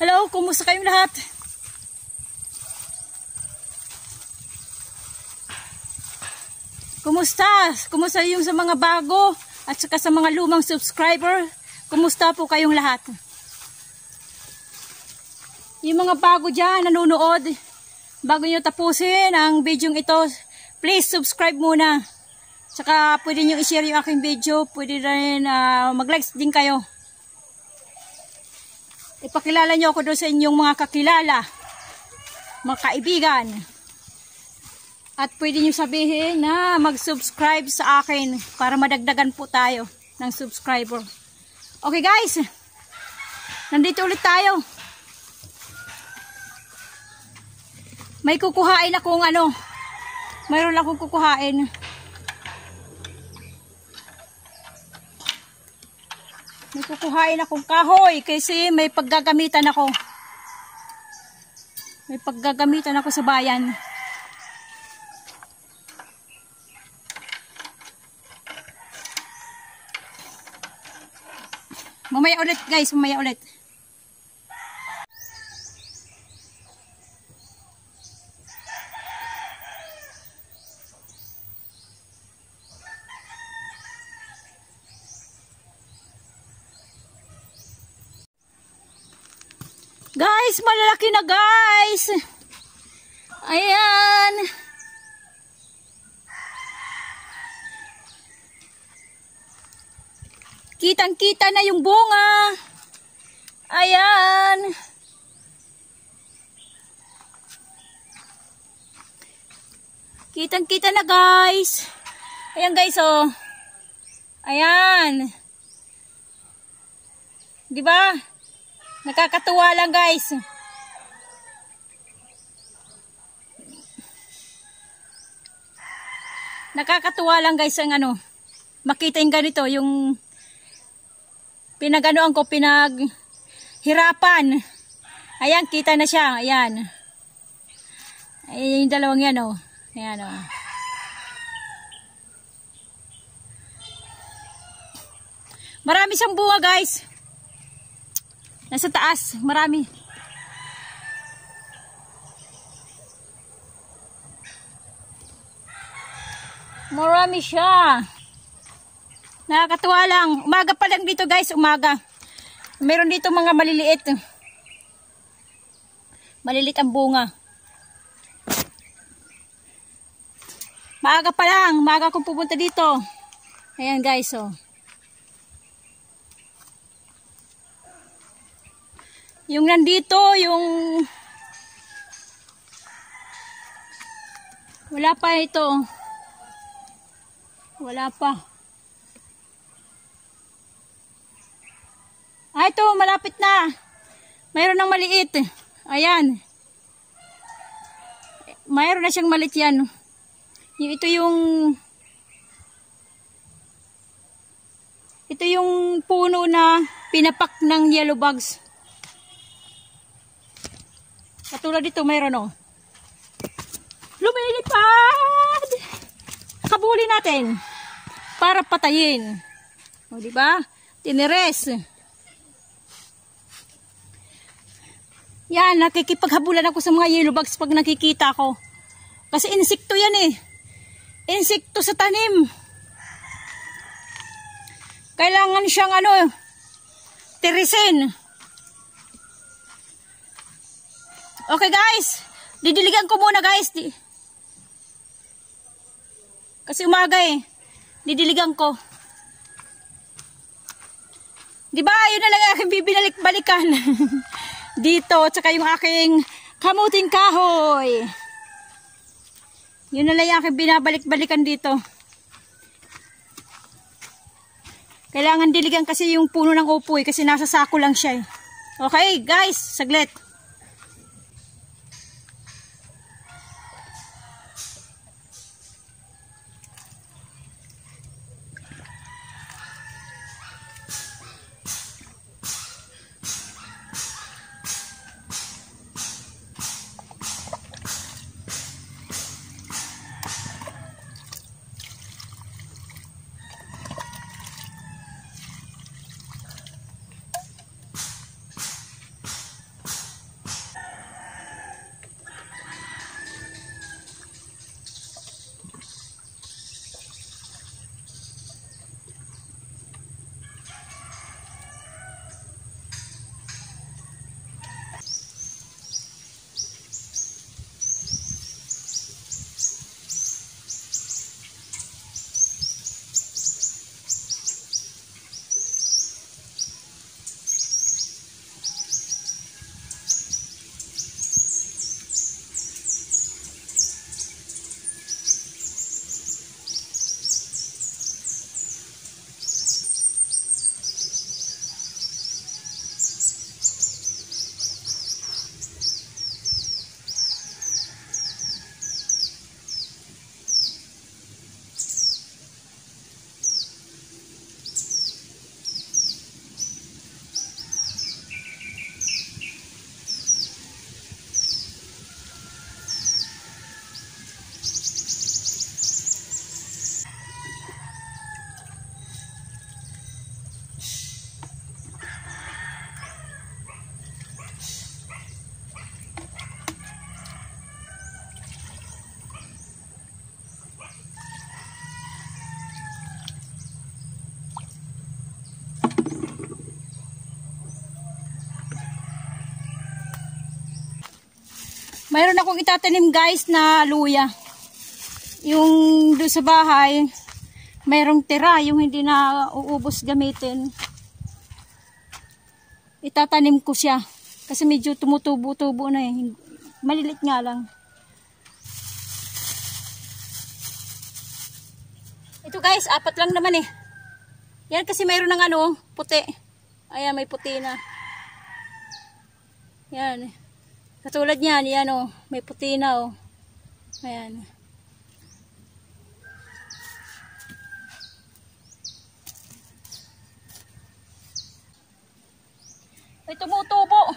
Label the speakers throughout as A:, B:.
A: Hello, kumusta kayong lahat? Kumusta? Kumusta yung sa mga bago at saka sa mga lumang subscriber? Kumusta po kayong lahat? Yung mga bago dyan, nanonood, bago nyo tapusin ang video ito, please subscribe muna. Saka pwede nyo i-share yung aking video, pwede rin mag-likes din kayo. Ipakilala nyo ako doon sa inyong mga kakilala, mga kaibigan. At pwede nyo sabihin na mag-subscribe sa akin para madagdagan po tayo ng subscriber. Okay guys, nandito ulit tayo. May kukuhain akong mayroon akong kukuhain. May kukuhain akong kahoy kasi may paggagamitan ako. May paggagamitan ako sa bayan. Mamaya ulit guys, mamaya ulit. Guys, malalaki na guys. Ayan. Kitang-kita na yung bunga. Ayan. Kitang-kita na guys. Ayan guys oh. Ayan. 'Di ba? Nakakatuwa lang guys. Nakakatuwa lang guys ang makita yung ganito, yung pinaganoan ko, pinaghirapan. Ayan, kita na siya. Ayan. Ayan yung dalawang yan oh. Ayan oh. Marami siyang bunga guys. Nasa taas, marami. Marami siya. Nakakatuwa lang. Umaga pa lang dito guys, umaga. Meron dito mga maliliit. Maliliit ang bunga. Maaga pa lang, maaga akong pupunta dito. Ayan guys, oh. Yung nandito, yung wala pa ito. Wala pa. Ah, ito, malapit na. Mayroon ng maliit. Ayan. Mayroon na siyang maliit yan. Ito yung puno na pinapak ng yellow bugs. Katulad dito mayroon oh. Lumilipad! Kabuli natin para patayin. O di ba? Tinires. Yan, nakikipaghabulan ako sa mga yellow bugs pag nakikita ko. Kasi insekto yan eh. Insekto sa tanim. Kailangan siyang tirisin. Okay guys, didiligan ko muna guys. Kasi umaga eh. Didiligan ko. Diba, yun na lang aking bibalik-balikan. Dito, tsaka yung aking kamuting kahoy. Yun na lang aking binabalik-balikan dito. Kailangan diligan kasi yung puno ng upoy kasi nasa sako lang siya eh. Okay guys, saglit. Mayroon akong itatanim guys na luya. Yung doon sa bahay, mayroong tira, yung hindi na uubos gamitin. Itatanim ko siya. Kasi medyo tumutubo-tubo na eh. Malilit nga lang. Ito guys, 4 lang naman eh. Yan kasi mayroon ng ano, puti. Ayan, may puti na. Yan. Katulad niyan, yan oh, may puti na oh. Ayan. May tumutubo.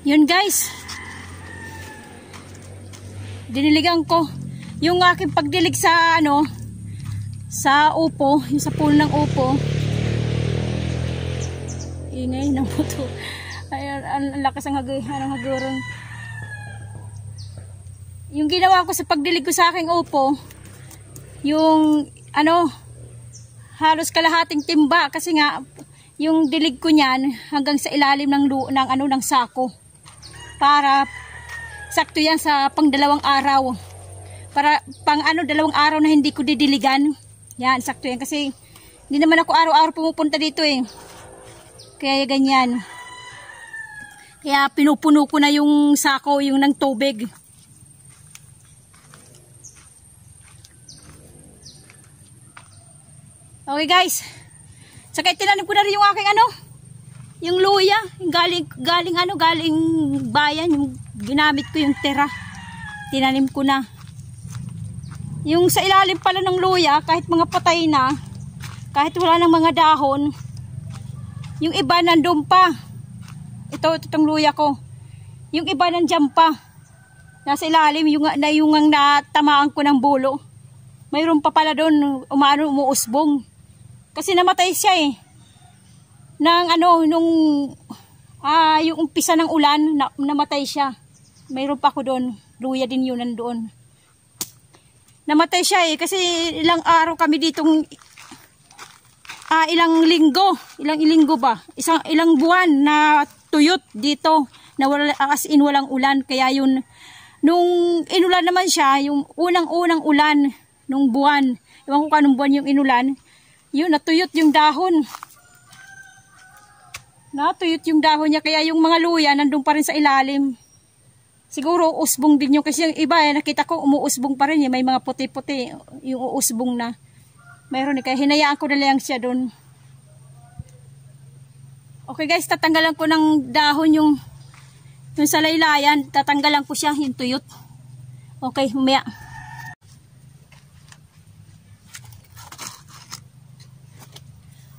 A: Yun guys. Diniligan ko yung aking pagdilig sa ano, sa upo, yung sa puno ng upo. Ingay ng puto. Ayan, ang lakas ng hagurong. Yung ginawa ko sa pagdilig ko sa aking upo, yung ano, halos kalahating timba kasi nga yung dilig ko niyan hanggang sa ilalim ng sako. Para sakto yan sa pang 2 araw. Para pang 2 araw na hindi ko didiligan. Yan, sakto yan kasi hindi naman ako araw-araw pumupunta dito eh. Kaya ganyan. Kaya pinupuno ko na yung sako, yung ng tubig. Okay guys. Saka tinanim ko na rin yung aking ano, yung luya, galing bayan, yung ginamit ko yung tira. Tinanim ko na. Yung sa ilalim pala ng luya, kahit mga patay na, kahit wala ng mga dahon, yung iba nandun pa. Itong luya ko. Yung iba nandiyan pa. Nasa ilalim, yung natamaan ko ng bulo. Mayroon pa pala doon, umuusbong. Kasi namatay siya eh. Yung umpisa ng ulan, namatay siya. Mayroon pa ako doon. Luya din yun nandoon. Namatay siya eh. Kasi ilang araw kami ditong, ilang linggo ba? Ilang buwan na tuyot dito. Na as in walang ulan. Kaya yun, nung inulan naman siya, yung unang ulan nung buwan. Ewan ko kanong buwan yung inulan. Yun, natuyot yung dahon. Natuyot yung dahon niya, kaya yung mga luya nandun pa rin sa ilalim. Siguro usbong din yung, kasi yung iba nakita ko umuusbong pa rin, may mga puti-puti yung uusbong na. Mayroon kaya hinayaan ko na lang siya dun. Okay guys, tatanggalan ko ng dahon yung sa laylayan, tatanggalan ko siya yung tuyot. Okay, humaya.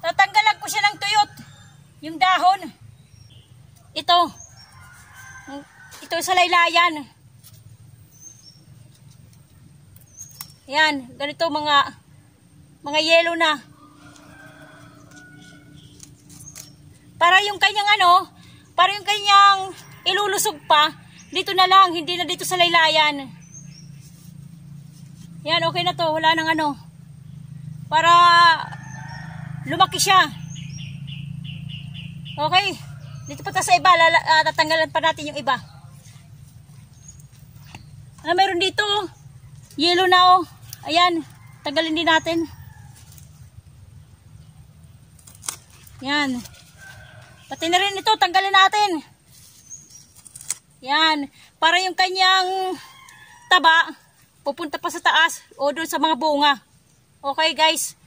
A: Tatanggalan ko siya ng tuyot. Yung dahon. Ito sa laylayan. Yan, ganito mga yellow na. Para yung kanyang para yung kanyang ilulusog pa, dito na lang, hindi na dito sa laylayan. Yan, okay na to, wala nang para lumaki siya. Okay. Dito pa tayo sa iba. Tatanggalan pa natin yung iba. Meron dito. Yellow na oh. Ayan. Tanggalin din natin. Yan. Pati na rin ito. Tanggalin natin. Yan. Para yung kanyang taba pupunta pa sa taas o doon sa mga bunga. Okay guys.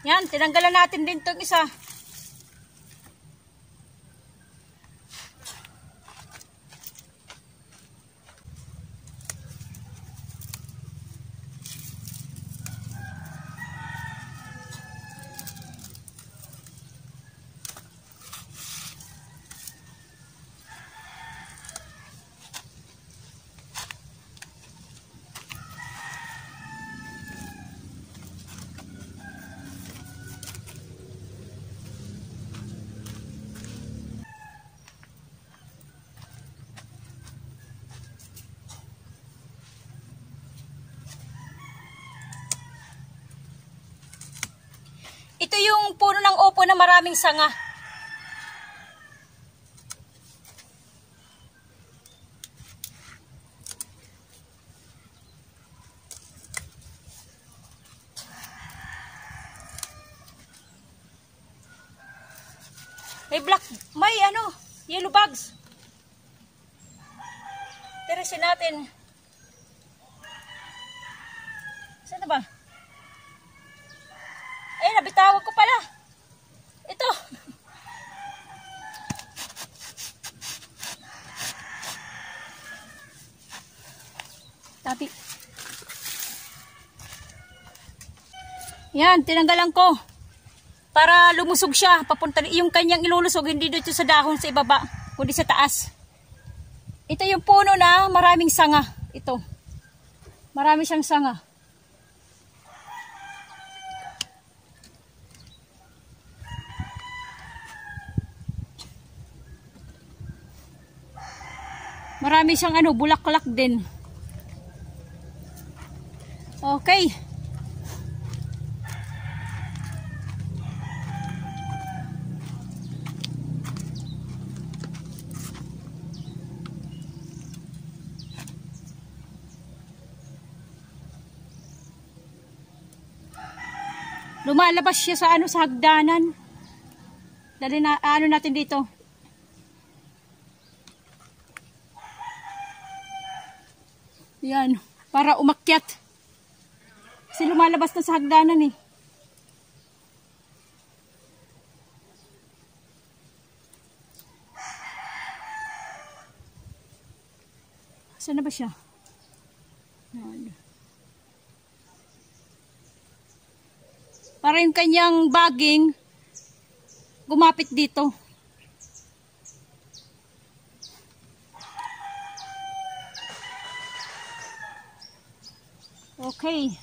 A: Yan, tinanggalan natin din itong isa. Ito yung puno ng opo na maraming sanga. May yellow bugs. Tirasin natin. Saan na ba? Ay, nabitawag ko pala. Ito. Tapi. Yan, tinanggalan ko. Para lumusog siya. Papunta yung kanyang ilulusog, hindi dito sa dahon sa ibaba, kundi sa taas. Ito yung puno na maraming sanga. Ito. Marami siyang sanga. Marami siyang bulaklak din. Okay. Lumalabas siya sa sa hagdanan. Dali na natin dito. Yan, para umakyat. Kasi lumalabas na sa hagdanan eh. Saan na ba siya? Yan. Para yung kanyang baging gumapit dito. Okay.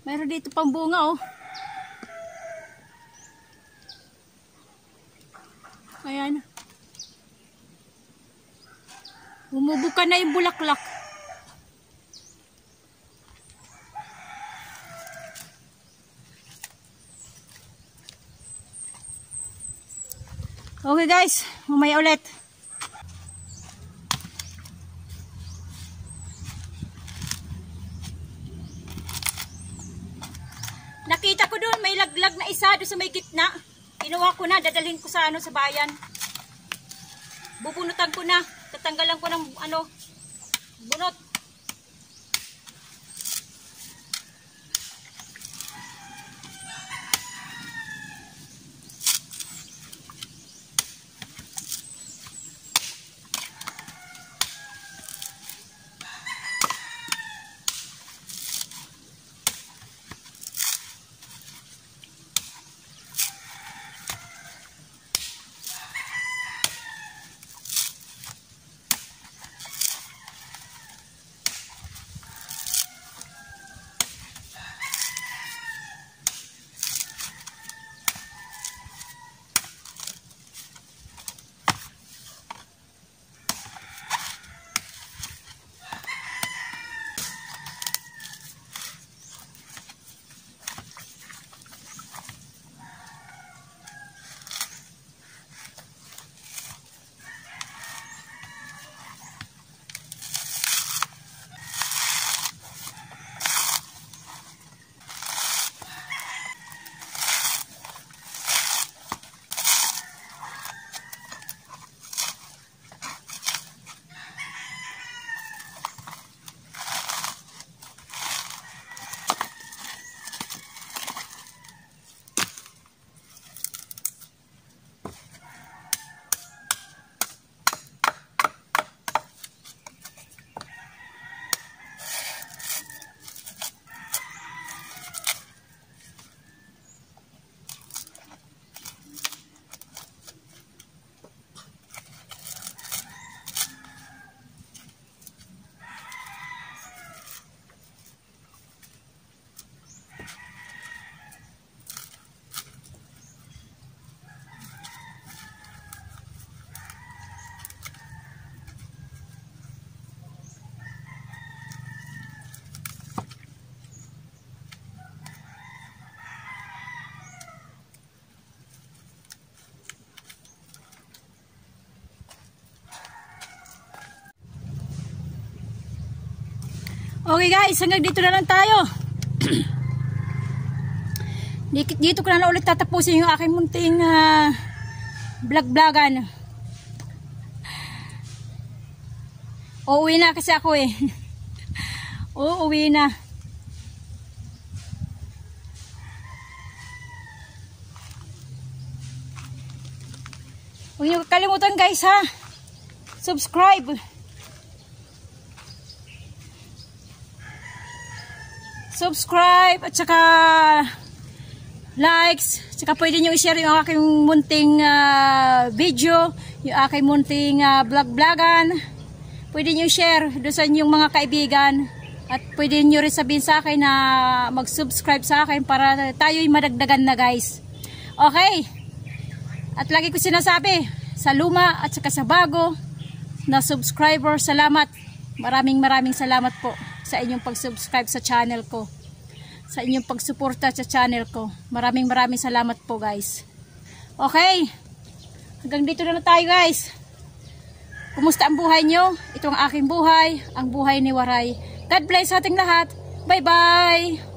A: Meron dito pang bunga oh. Ayan. Bumubuka na yung bulaklak. Okay guys, mamaya ulit. Nakita ko doon, may laglag na isa doon sa may gitna. Kinuha ko na, dadalhin ko sa sa bayan. Bubunutan ko na, tatanggalan ko ng bunot. Okay guys, hanggang dito na lang tayo. Dito ko na ulit tatapusin yung aking munting vlog-vlogan. Uuwi na kasi ako eh. Uuwi na. Huwag niyo kalimutan guys ha. Subscribe. Subscribe at saka likes. At saka pwede niyo i-share yung aking munting video, yung aking munting vlog-vlogan. Pwede niyo i-share doon sa inyong mga kaibigan. At pwede niyo rin sabihin sa akin na mag-subscribe sa akin para tayo'y madagdagan na guys. Okay? At lagi ko sinasabi, sa luma at saka sa bago na subscriber, salamat. Maraming salamat po sa inyong pag-subscribe sa channel ko. Sa inyong pagsuporta sa channel ko. Maraming salamat po guys. Okay? Hanggang dito na tayo guys. Kumusta ang buhay nyo? Ito ang aking buhay. Ang buhay ni Waray. God bless ating lahat. Bye bye!